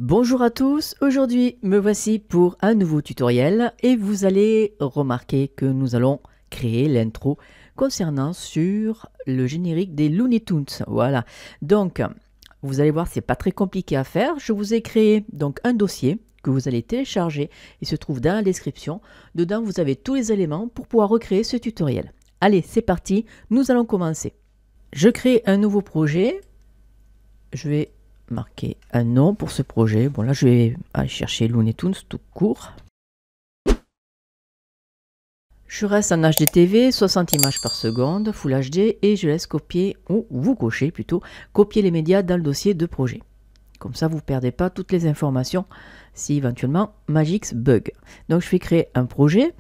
Bonjour à tous, aujourd'hui me voici pour un nouveau tutoriel et vous allez remarquer que nous allons créer l'intro concernant sur le générique des Looney Tunes. Voilà, donc vous allez voir, c'est pas très compliqué à faire. Je vous ai créé donc un dossier que vous allez télécharger, il se trouve dans la description. Dedans vous avez tous les éléments pour pouvoir recréer ce tutoriel. Allez, c'est parti, nous allons commencer. Je crée un nouveau projet, je vais marquer un nom pour ce projet. Bon, là, je vais aller chercher Looney Tunes tout court. Je reste en HDTV, 60 images par seconde, Full HD, et je laisse copier, ou vous cochez plutôt, copier les médias dans le dossier de projet. Comme ça, vous ne perdez pas toutes les informations si éventuellement Magix bug. Donc, je vais créer un projet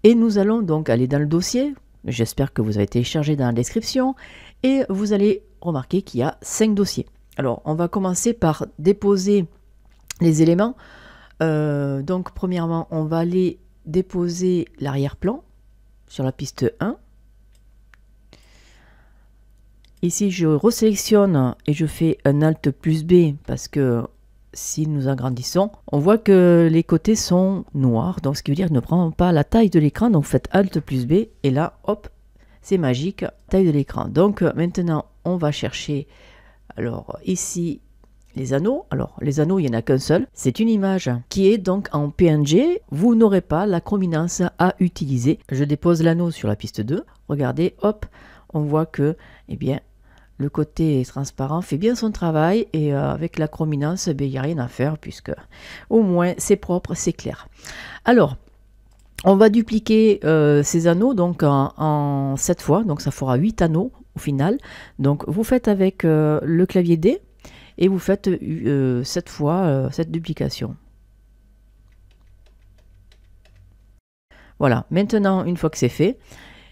et nous allons donc aller dans le dossier. J'espère que vous avez téléchargé dans la description et vous allez remarquer qu'il y a 5 dossiers. Alors, on va commencer par déposer les éléments. Donc, premièrement, on va aller déposer l'arrière-plan sur la piste 1. Ici, je resélectionne et je fais un Alt plus B parce que si nous agrandissons, on voit que les côtés sont noirs. Donc, ce qui veut dire qu'il ne prend pas la taille de l'écran. Donc, faites Alt plus B et là, hop, c'est magique, taille de l'écran. Donc, maintenant, on va chercher... Alors ici, les anneaux. Alors les anneaux, il n'y en a qu'un seul. C'est une image qui est donc en PNG. Vous n'aurez pas la chrominance à utiliser. Je dépose l'anneau sur la piste 2. Regardez, hop, on voit que eh bien, le côté transparent fait bien son travail. Et avec la chrominance, il n'y a rien à faire puisque au moins c'est propre, c'est clair. Alors, on va dupliquer ces anneaux donc en 7 fois. Donc ça fera 8 anneaux au final. Donc vous faites avec le clavier D et vous faites 7 fois cette duplication. Voilà, maintenant une fois que c'est fait,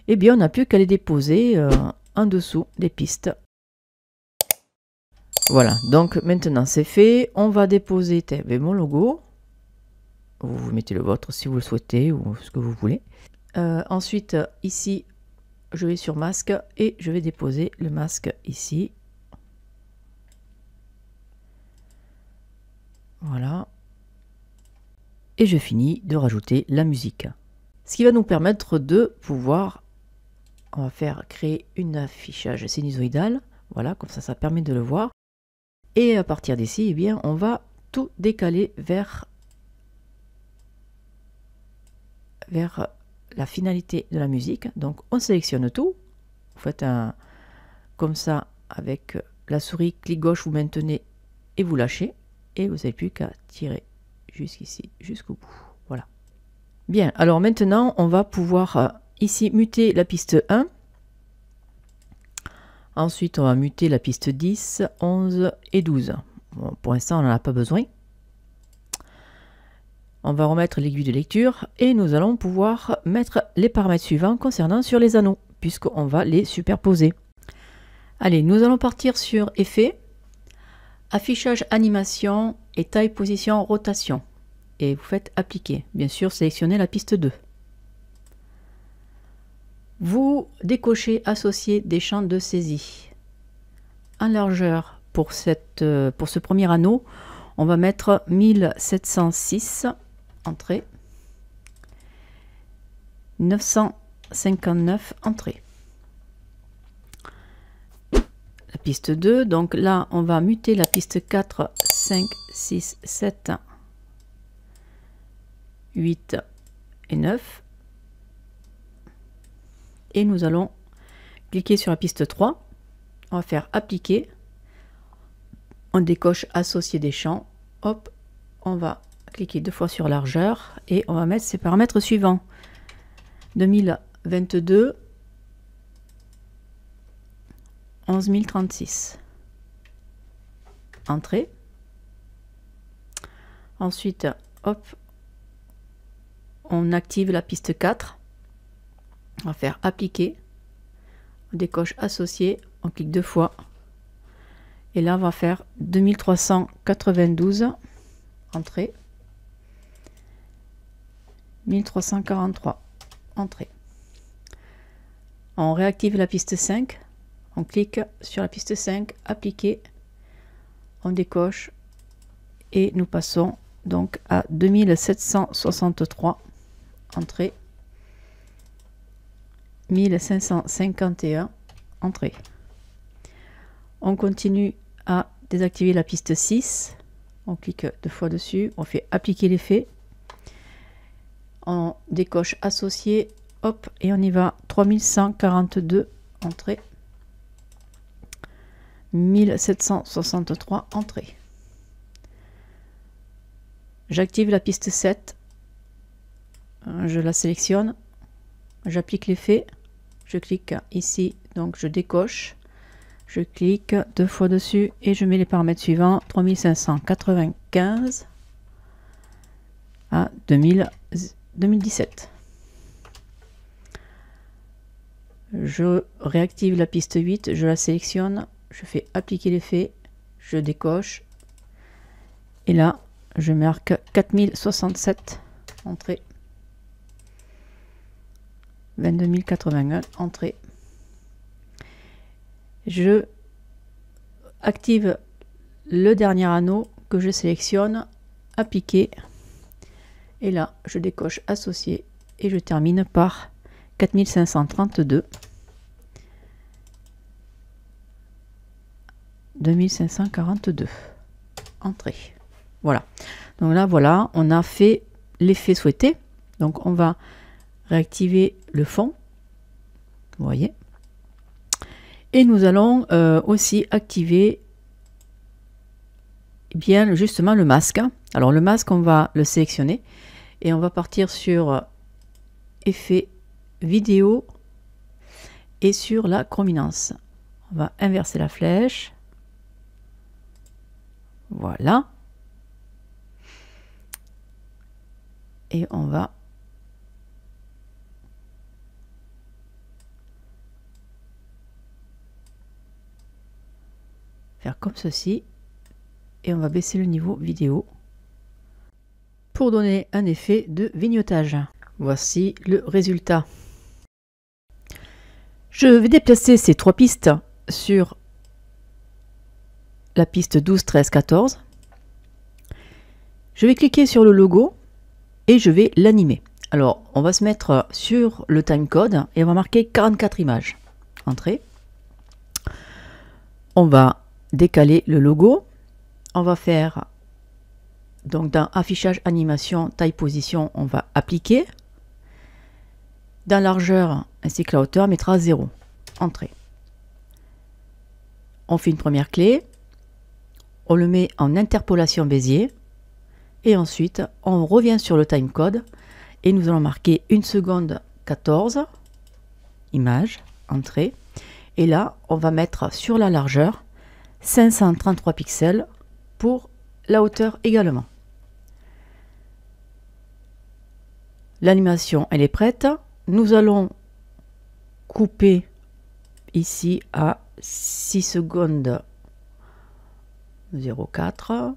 eh bien on n'a plus qu'à les déposer en dessous des pistes. Voilà, donc maintenant c'est fait. On va déposer mon logo. Vous mettez le vôtre si vous le souhaitez ou ce que vous voulez. Ensuite, ici, je vais sur masque et je vais déposer le masque ici. Voilà. Et je finis de rajouter la musique. Ce qui va nous permettre de pouvoir, on va faire créer un affichage sinusoïdal. Voilà, comme ça permet de le voir. Et à partir d'ici, eh bien, on va tout décaler vers la finalité de la musique. Donc on sélectionne tout, vous faites un comme ça avec la souris, clic gauche, vous maintenez et vous lâchez et vous n'avez plus qu'à tirer jusqu'ici, jusqu'au bout. Voilà. Bien, alors maintenant on va pouvoir ici muter la piste 1. Ensuite on va muter la piste 10, 11 et 12. Bon, pour l'instant on n'en a pas besoin. On va remettre l'aiguille de lecture et nous allons pouvoir mettre les paramètres suivants concernant sur les anneaux, puisqu'on va les superposer. Allez, nous allons partir sur Effet, Affichage, Animation et Taille, Position, Rotation. Et vous faites Appliquer. Bien sûr, sélectionnez la piste 2. Vous décochez Associer des champs de saisie. En largeur, pour ce premier anneau, on va mettre 1706. Entrée, 959 entrée. La piste 2, donc là on va muter la piste 4, 5, 6, 7, 8 et 9. Et nous allons cliquer sur la piste 3. On va faire appliquer. On décoche associer des champs. Hop, on va cliquer 2 fois sur largeur et on va mettre ces paramètres suivants. 2022, 11036. Entrée. Ensuite, hop, on active la piste 4. On va faire appliquer. On décoche associer. On clique 2 fois. Et là, on va faire 2392. Entrée. 1343. Entrée. On réactive la piste 5. On clique sur la piste 5, appliquer. On décoche et nous passons donc à 2763, entrée, 1551, entrée. On continue à désactiver la piste 6, on clique 2 fois dessus, on fait appliquer l'effet, on décoche associé, hop, et on y va, 3142, entrée, 1763, entrée. J'active la piste 7, je la sélectionne, j'applique l'effet, je clique ici, donc je décoche, je clique 2 fois dessus et je mets les paramètres suivants, 3595 à 2017. Je réactive la piste 8, je la sélectionne, je fais appliquer l'effet, je décoche, et là je marque 4067, entrée, 22081, entrée. Je active le dernier anneau que je sélectionne, appliquer, et là je décoche associé et je termine par 4532, 2542, entrée. Voilà, donc là voilà, on a fait l'effet souhaité. Donc on va réactiver le fond, vous voyez, et nous allons aussi activer bien justement le masque. Alors le masque, on va le sélectionner et on va partir sur effet vidéo et sur la chrominance. On va inverser la flèche, voilà, et on va faire comme ceci et on va baisser le niveau vidéo pour donner un effet de vignotage. Voici le résultat. Je vais déplacer ces 3 pistes sur la piste 12, 13, 14. Je vais cliquer sur le logo et je vais l'animer. Alors, on va se mettre sur le timecode et on va marquer 44 images. Entrée. On va décaler le logo. On va faire, donc dans affichage, animation, taille, position, on va appliquer. Dans largeur ainsi que la hauteur, on mettra 0. Entrée. On fait une première clé. On le met en interpolation Bézier. Et ensuite, on revient sur le timecode et nous allons marquer 1 seconde 14, image, entrée. Et là, on va mettre sur la largeur 533 pixels pour la hauteur également. L'animation, elle est prête. Nous allons couper ici à 6 secondes 0,4.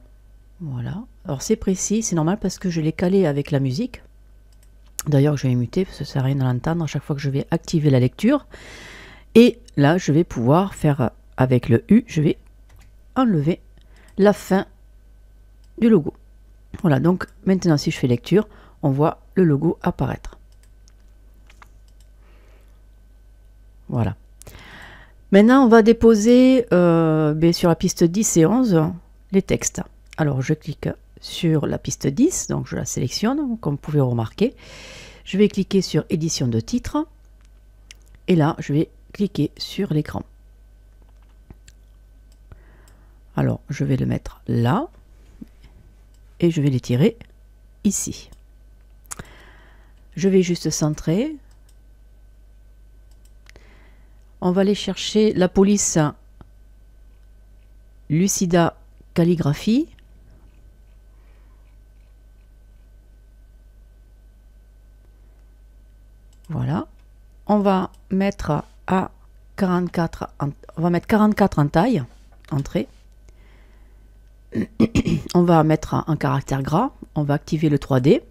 Voilà. Alors c'est précis, c'est normal parce que je l'ai calé avec la musique. D'ailleurs, je vais muter parce que ça sert à rien de l'entendre à chaque fois que je vais activer la lecture. Et là, je vais pouvoir faire avec le U, je vais enlever la fin du logo. Voilà, donc maintenant si je fais lecture, on voit le logo apparaître. Voilà. Maintenant, on va déposer sur la piste 10 et 11 les textes. Alors, je clique sur la piste 10, donc je la sélectionne, comme vous pouvez remarquer. Je vais cliquer sur édition de titre. Et là, je vais cliquer sur l'écran. Alors, je vais le mettre là. Et je vais l'étirer ici. Je vais juste centrer. On va aller chercher la police Lucida Calligraphie. Voilà. On va mettre à 44, on va mettre 44 en taille, entrée. On va mettre un caractère gras, on va activer le 3D.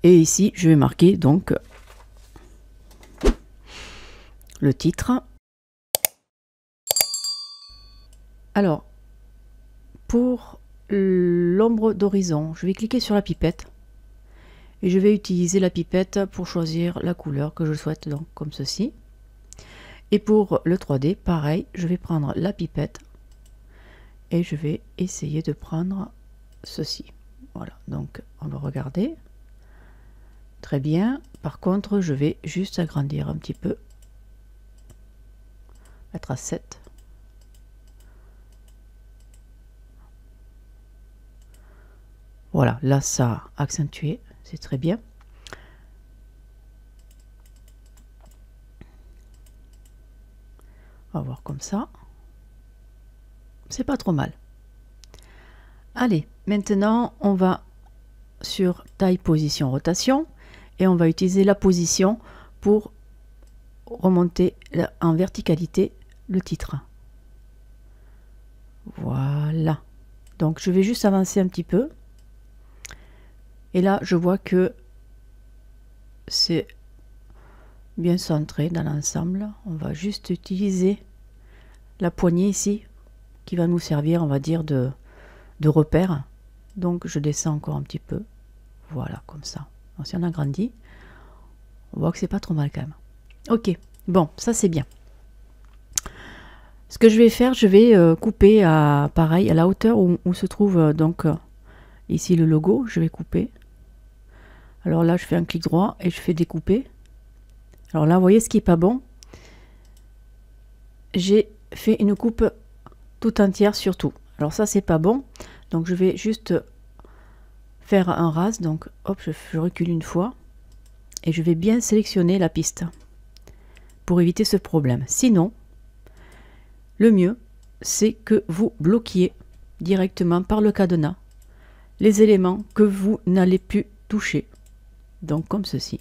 Et ici, je vais marquer donc le titre. Alors, pour l'ombre d'horizon. Je vais cliquer sur la pipette et je vais utiliser la pipette pour choisir la couleur que je souhaite, donc comme ceci. Et pour le 3D, pareil, je vais prendre la pipette et je vais essayer de prendre ceci. Voilà, donc on va regarder. Très bien. Par contre, je vais juste agrandir un petit peu. Mettre à 7. Voilà, là ça a accentué, c'est très bien. On va voir comme ça. C'est pas trop mal. Allez, maintenant on va sur taille, position, rotation et on va utiliser la position pour remonter en verticalité le titre. Voilà. Donc je vais juste avancer un petit peu. Et là, je vois que c'est bien centré dans l'ensemble. On va juste utiliser la poignée ici qui va nous servir, on va dire, de repère. Donc je descends encore un petit peu. Voilà, comme ça. Donc, si on agrandit, on voit que c'est pas trop mal quand même. Ok, bon, ça c'est bien. Ce que je vais faire, je vais couper à pareil à la hauteur où se trouve donc ici le logo. Je vais couper. Alors là, je fais un clic droit et je fais découper. Alors là, vous voyez ce qui est pas bon. J'ai fait une coupe tout entière sur tout. Alors ça, c'est pas bon. Donc je vais juste faire un ras. Donc hop, je recule une fois et je vais bien sélectionner la piste pour éviter ce problème. Sinon, le mieux, c'est que vous bloquiez directement par le cadenas les éléments que vous n'allez plus toucher. Donc comme ceci.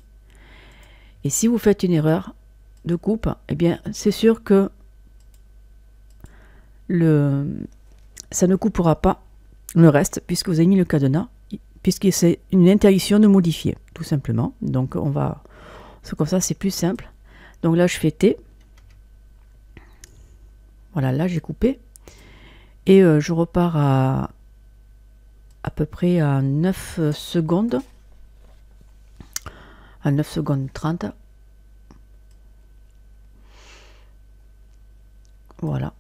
Et si vous faites une erreur de coupe, eh bien c'est sûr que ça ne coupera pas le reste puisque vous avez mis le cadenas, puisque c'est une interdiction de modifier, tout simplement. Donc on va, c'est comme ça, c'est plus simple. Donc là je fais T. Voilà, là j'ai coupé. Et je repars à peu près à 9 secondes. À 9 secondes 30. Voilà.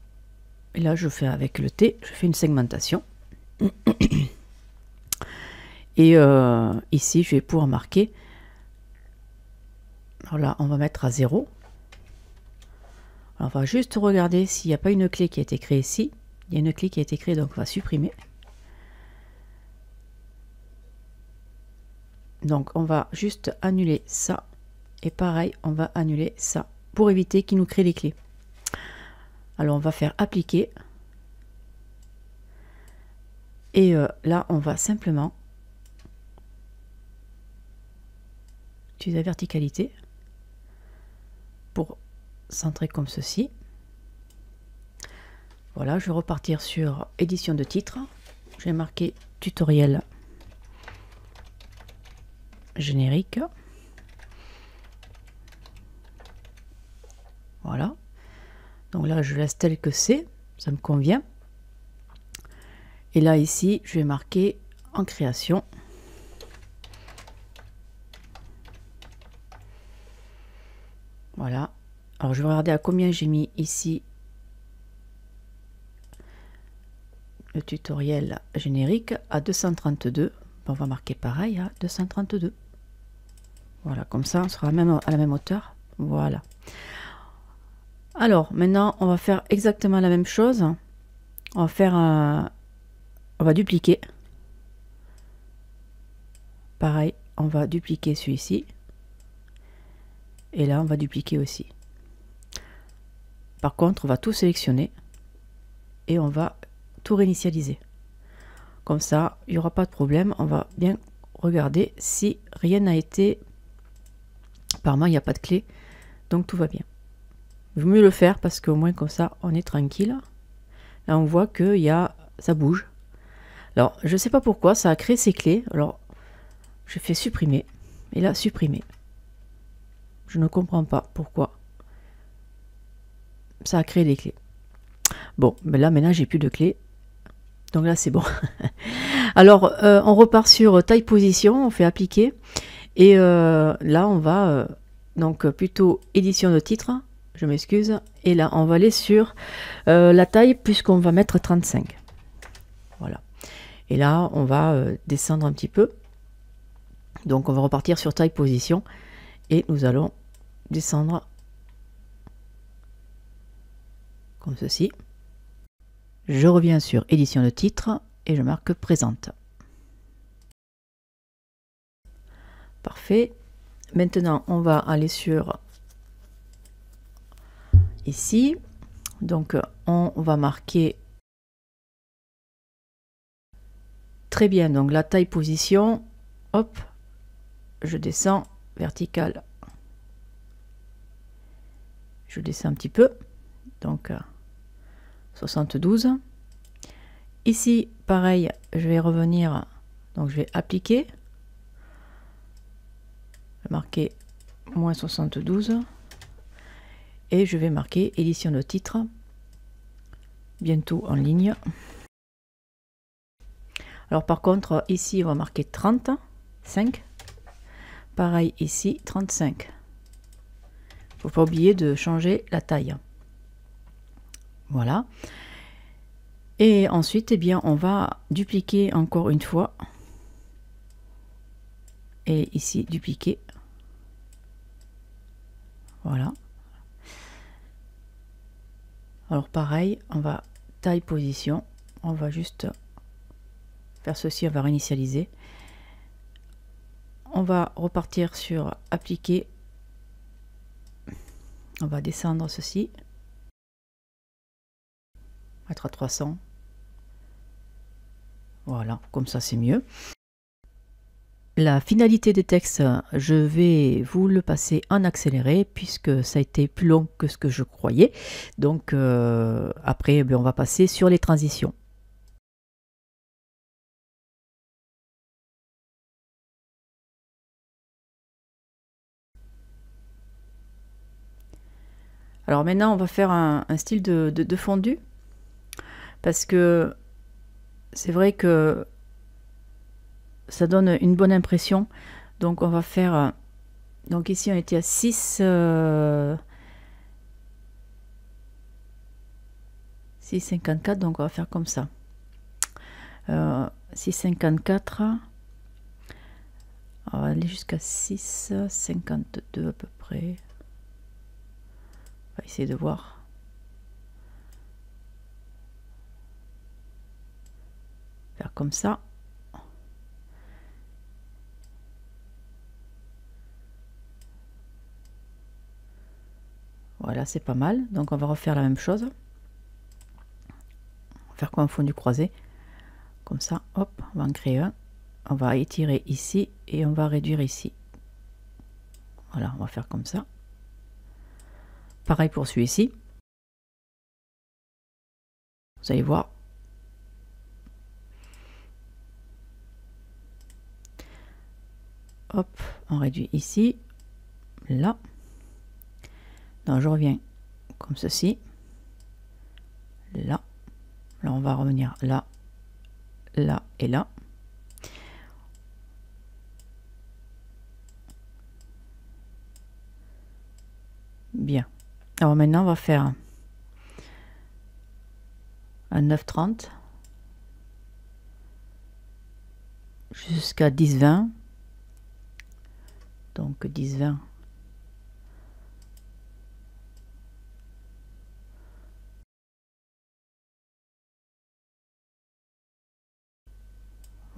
Et là, je fais avec le T, je fais une segmentation. Et ici, je vais pouvoir marquer. Alors là, on va mettre à 0. Alors, on va juste regarder s'il n'y a pas une clé qui a été créée ici. Il y a une clé qui a été créée, donc on va supprimer. Donc, on va juste annuler ça. Et pareil, on va annuler ça pour éviter qu'il nous crée les clés. Alors, on va faire appliquer. Et là, on va simplement utiliser la verticalité pour centrer comme ceci. Voilà, je vais repartir sur édition de titre. Je vais marquer tutoriel générique. Voilà. Donc là, je laisse tel que c'est. Ça me convient. Et là, ici, je vais marquer en création. Voilà. Alors, je vais regarder à combien j'ai mis ici le tutoriel générique à 232. On va marquer pareil à 232. Voilà, comme ça, on sera à la même hauteur. Voilà. Alors, maintenant, on va faire exactement la même chose. On va faire on va dupliquer. Pareil, on va dupliquer celui-ci. Et là, on va dupliquer aussi. Par contre, on va tout sélectionner. Et on va tout réinitialiser. Comme ça, il n'y aura pas de problème. On va bien regarder si rien n'a été... Apparemment, il n'y a pas de clé. Donc, tout va bien. Il vaut mieux le faire parce qu'au moins, comme ça, on est tranquille. Là, on voit que ça bouge. Alors, je ne sais pas pourquoi, ça a créé ces clés. Alors, je fais supprimer. Et là, supprimer. Je ne comprends pas pourquoi ça a créé les clés. Bon, mais là, maintenant, j'ai plus de clés. Donc là, c'est bon. Alors, on repart sur taille position, on fait appliquer. Et là, on va, donc plutôt édition de titre, je m'excuse. Et là, on va aller sur la taille, puisqu'on va mettre 35. Voilà. Et là, on va descendre un petit peu. Donc, on va repartir sur taille position. Et nous allons descendre comme ceci. Je reviens sur édition de titre et je marque présente. Parfait. Maintenant, on va aller sur ici. Donc, on va marquer très bien. Donc, la taille position. Hop, je descends vertical. Je descends un petit peu. Donc, 72. Ici, pareil, je vais revenir. Donc, je vais appliquer. Je vais marquer moins 72. Et je vais marquer édition de titre. Bientôt en ligne. Alors, par contre, ici, on va marquer 35. Pareil, ici, 35. Il ne faut pas oublier de changer la taille. Voilà. Et ensuite, eh bien, on va dupliquer encore une fois. Et ici, dupliquer. Voilà. Alors pareil, on va taille position. On va juste faire ceci, on va réinitialiser. On va repartir sur appliquer. On va descendre ceci. Mettre à 300. Voilà, comme ça c'est mieux. La finalité des textes, je vais vous le passer en accéléré puisque ça a été plus long que ce que je croyais. Donc après, on va passer sur les transitions. Alors maintenant, on va faire un style de fondu parce que c'est vrai que ça donne une bonne impression. Donc on va faire, donc ici on était à 6,54, donc on va faire comme ça. 6,54, on va aller jusqu'à 6,52 à peu près. On va essayer de voir. Faire comme ça. Voilà, c'est pas mal. Donc on va refaire la même chose. On va faire comme un fondu croisé. Comme ça, hop, on va en créer un. On va étirer ici et on va réduire ici. Voilà, on va faire comme ça. Pareil pour celui-ci. Vous allez voir. Hop, on réduit ici. Là. Donc je reviens comme ceci. Là. Là, on va revenir là. Là et là. Bien. Alors maintenant, on va faire un 9,30 jusqu'à 10,20. Donc 10,20.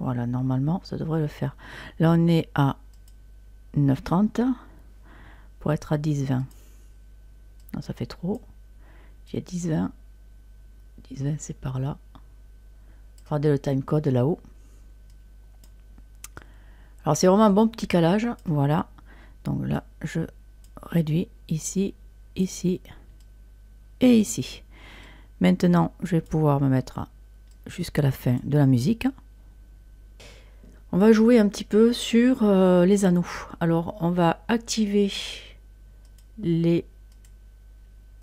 Voilà, normalement, ça devrait le faire. Là, on est à 9,30 pour être à 10,20. Non, ça fait trop. J'ai 10,20. 10,20, c'est par là. Regardez le timecode là-haut. Alors, c'est vraiment un bon petit calage. Voilà. Donc là, je réduis ici, ici et ici. Maintenant, je vais pouvoir me mettre jusqu'à la fin de la musique. On va jouer un petit peu sur les anneaux. Alors, on va activer les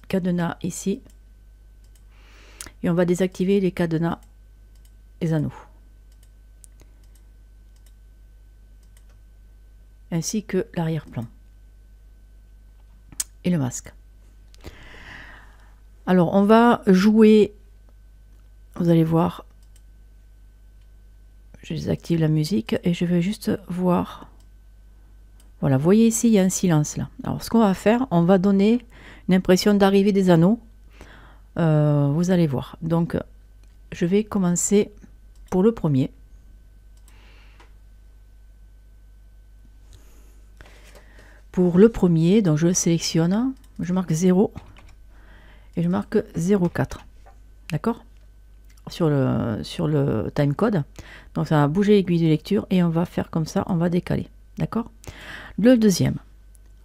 cadenas ici. Et on va désactiver les cadenas les anneaux. Ainsi que l'arrière-plan. Et le masque. Alors, on va jouer, vous allez voir, je désactive la musique et je vais juste voir. Voilà, vous voyez ici, il y a un silence là. Alors, ce qu'on va faire, on va donner une impression d'arrivée des anneaux. Vous allez voir. Donc, je vais commencer pour le premier. Pour le premier, donc je le sélectionne, je marque 0 et je marque 0,4. D'accord? Sur le timecode. Donc ça va bouger l'aiguille de lecture et on va faire comme ça, on va décaler. D'accord? Le deuxième,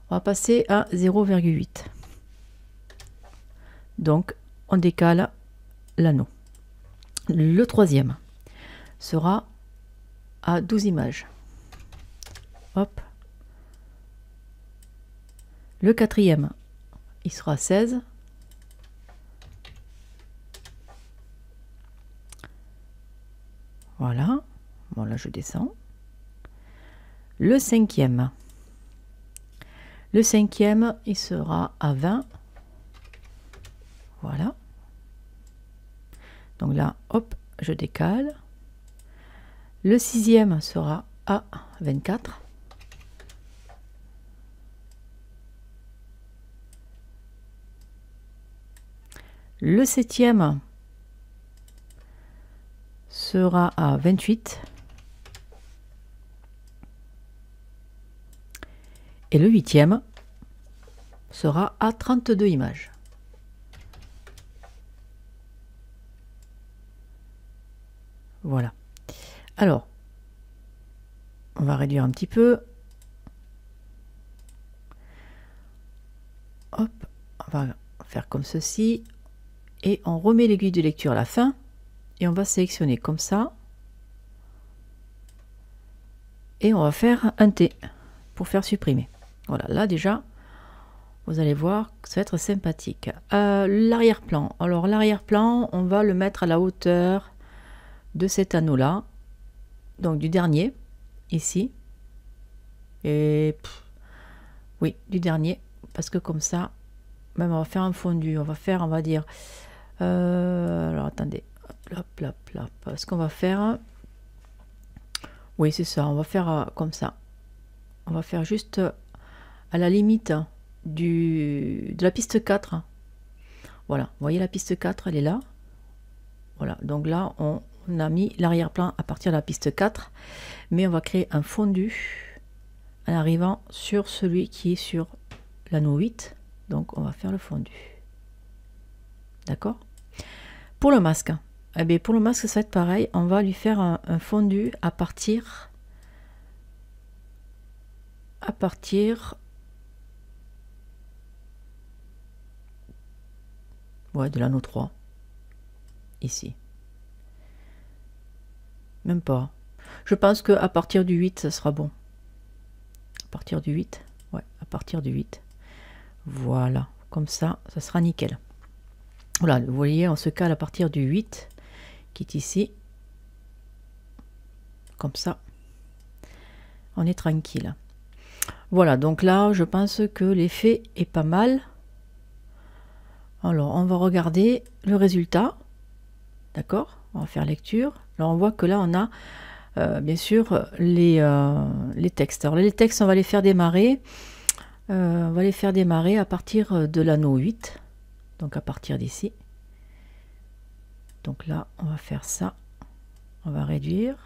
on va passer à 0,8. Donc on décale l'anneau. Le troisième sera à 12 images. Hop. Le quatrième, il sera à 16. Voilà. Bon, là, je descends. Le cinquième. Le cinquième, il sera à 20. Voilà. Donc là, hop, je décale. Le sixième sera à 24. Le septième sera à 28. Et le huitième sera à 32 images. Voilà. Alors, on va réduire un petit peu. Hop, on va faire comme ceci. Et on remet l'aiguille de lecture à la fin. Et on va sélectionner comme ça. Et on va faire un T pour faire supprimer. Voilà, là déjà, vous allez voir que ça va être sympathique. L'arrière-plan. Alors l'arrière-plan, on va le mettre à la hauteur de cet anneau-là. Donc du dernier, ici. Et oui, du dernier. Parce que comme ça, même on va faire un fondu. On va faire, on va dire... alors attendez. Hop, hop, hop. Ce qu'on va faire... Oui, c'est ça. On va faire comme ça. On va faire juste à la limite de la piste 4. Voilà. Vous voyez la piste 4, elle est là. Voilà. Donc là, on a mis l'arrière-plan à partir de la piste 4. Mais on va créer un fondu en arrivant sur celui qui est sur l'anneau 8. Donc, on va faire le fondu. D'accord? Pour le masque, eh bien, pour le masque, ça va être pareil. On va lui faire un fondu à partir ouais, de l'anneau 3. Ici. Même pas. Je pense qu'à partir du 8, ça sera bon. À partir du 8. Ouais, à partir du 8. Voilà. Comme ça, ça sera nickel. Voilà, vous voyez, on se cale à partir du 8, qui est ici. Comme ça. On est tranquille. Voilà, donc là, je pense que l'effet est pas mal. Alors, on va regarder le résultat. D'accord? On va faire lecture. Alors, on voit que là, on a, bien sûr, les textes. Alors, les textes, on va les faire démarrer. On va les faire démarrer à partir de l'anneau 8. Donc, à partir d'ici. Donc là, on va faire ça. On va réduire.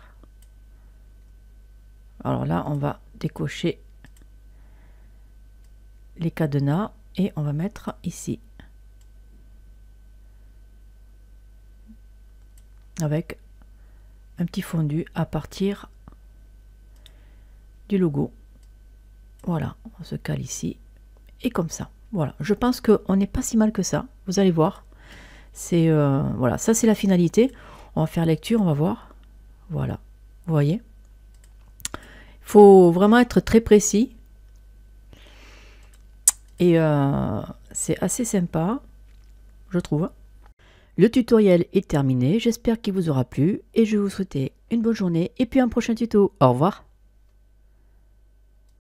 Alors là, on va décocher les cadenas et on va mettre ici. Avec un petit fondu à partir du logo. Voilà, on se cale ici. Et comme ça. Voilà, je pense qu'on n'est pas si mal que ça. Vous allez voir. C'est voilà, ça c'est la finalité. On va faire lecture, on va voir. Voilà, vous voyez. Il faut vraiment être très précis. Et c'est assez sympa, je trouve. Le tutoriel est terminé, j'espère qu'il vous aura plu et je vais vous souhaiter une bonne journée et puis un prochain tuto. Au revoir.